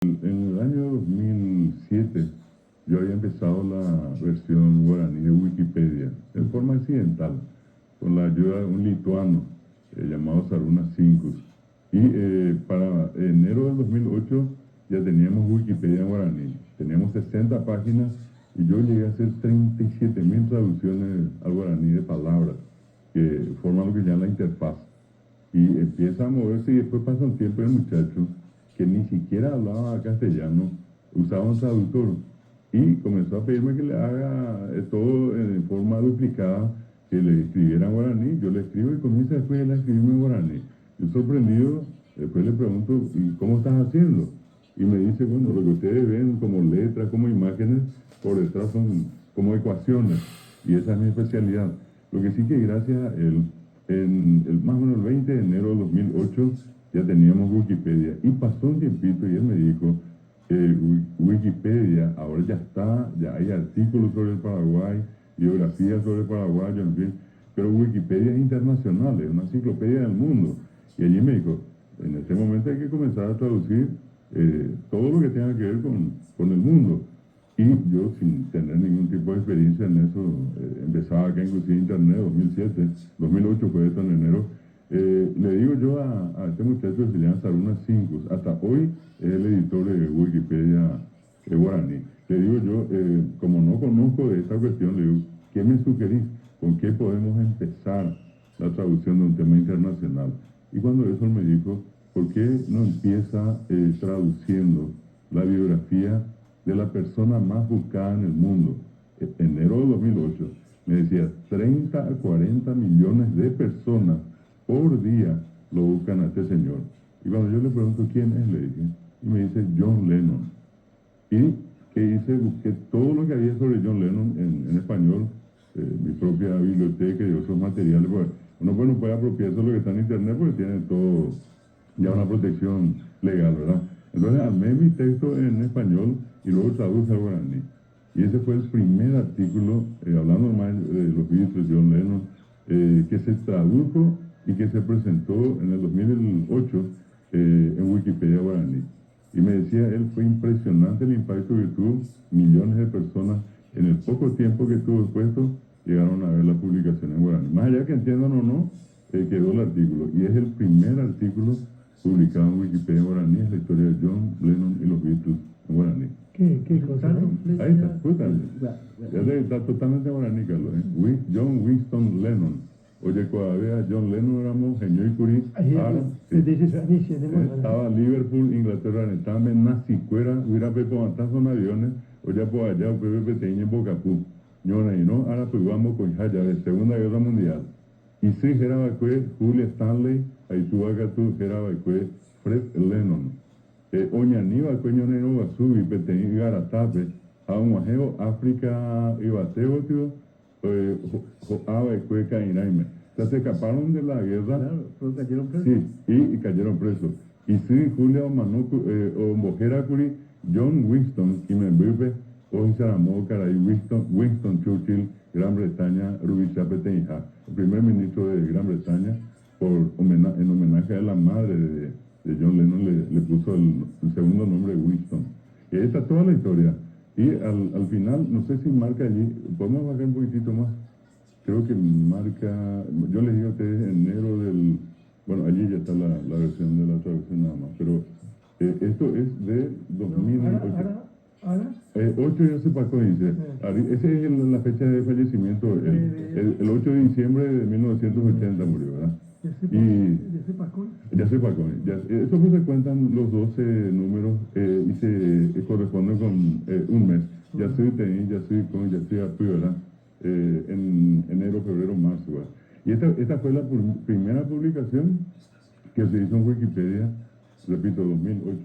En el año 2007 yo había empezado la versión guaraní de Wikipedia en forma accidental, con la ayuda de un lituano llamado Saruna Sinkus. Y para enero del 2008 ya teníamos Wikipedia en guaraní. Teníamos 60 páginas y yo llegué a hacer 37.000 traducciones al guaraní de palabras, que forman lo que llaman la interfaz. Y empieza a moverse y después pasa un tiempo y el muchacho, que ni siquiera hablaba castellano, usaba un traductor y comenzó a pedirme que le haga todo en forma duplicada, que le escribiera en guaraní. Yo le escribo y comienza después él a escribirme en guaraní. Yo sorprendido, después le pregunto, ¿y cómo estás haciendo? Y me dice, bueno, lo que ustedes ven como letras, como imágenes, por detrás son como ecuaciones, y esa es mi especialidad. Lo que sí que gracias a él, más o menos el 20 de enero de 2008 ya teníamos Wikipedia, y pasó un tiempito y él me dijo, Wikipedia ahora ya está, ya hay artículos sobre el Paraguay, biografías sobre el Paraguay, en fin, pero Wikipedia es internacional, es una enciclopedia del mundo. Y allí me dijo, en este momento hay que comenzar a traducir todo lo que tenga que ver con el mundo. Y yo, sin tener ningún tipo de experiencia en eso, empezaba acá inclusive Internet, 2007, 2008 fue esto en enero. Le digo yo a este muchacho que se llama Saruna Sinkus, hasta hoy es el editor de Wikipedia guaraní. Le digo yo, como no conozco de esta cuestión, le digo, ¿qué me sugerís? ¿Con qué podemos empezar la traducción de un tema internacional? Y cuando eso él me dijo, ¿por qué no empieza traduciendo la biografía de la persona más buscada en el mundo? En enero de 2008 me decía, 30 a 40 millones de personas por día lo buscan a este señor. Y cuando yo le pregunto quién es, le dije, y me dice John Lennon. Y que hice, busqué todo lo que había sobre John Lennon en español, mi propia biblioteca y otros materiales. Uno pues no puede apropiarse de lo que está en internet porque tiene todo ya una protección legal, ¿verdad? Entonces armé mi texto en español y luego traduje al guaraní. Y ese fue el primer artículo, hablando más de los Beatles, John Lennon, que se tradujo y que se presentó en el 2008 en Wikipedia guaraní. Y me decía él, fue impresionante el impacto que tuvo, millones de personas en el poco tiempo que estuvo expuesto llegaron a ver la publicación en guaraní. Más allá que entiendan o no, quedó el artículo. Y es el primer artículo publicado en Wikipedia guaraní, es la historia de John Lennon y los Beatles en guaraní. ¿Qué cosa, no? Ahí está, justamente. Ya está totalmente en guaraní, Carlos. John Winston Lennon. Oye, todavía John Lennon éramos genio y curí. Estaba Liverpool, Inglaterra, estaba en Nacicuera, hubiera pepo en aviones, oye, por allá, pepe peteño en Bocapú. Ñona, y no, ahora pues vamos con Jaya de Segunda Guerra Mundial. Y sí, Gerabacue, Julia Stanley, ahí tú acá tú, Gerabacue, Fred Lennon. Oñaníba, Coñonero, Basubi, Peteño, Garatape, Aumajeo, África, Ibateo, tío. O sea, se escaparon de la guerra. Claro, pero cayeron presos. Sí, y cayeron presos. Y sí, Julia Manucu, o Mojera Curi, John Winston, y me vive, hoy se llamó Caray Winston Churchill, Gran Bretaña, Rubisha Peteñja, el primer ministro de Gran Bretaña, en homenaje a la madre de John Lennon, le puso el segundo nombre Winston. Y ahí está toda la historia. Y al final, no sé si marca allí, podemos bajar un poquitito más. Creo que marca, yo les digo a ustedes enero del, bueno, allí ya está la versión de la traducción nada más, pero esto es de 2008. Ahora. 8 ya se pasó, dice. Esa es la fecha de fallecimiento, el 8 de diciembre de 1980 murió, ¿verdad? Ya se pasó. Ya se pagó. Eso pues se cuentan los 12 números y se corresponden con un mes. Ya estoy con, ya estoy ¿verdad? En enero, febrero, marzo, ¿verdad? Y esta fue la primera publicación que se hizo en Wikipedia, repito, 2008.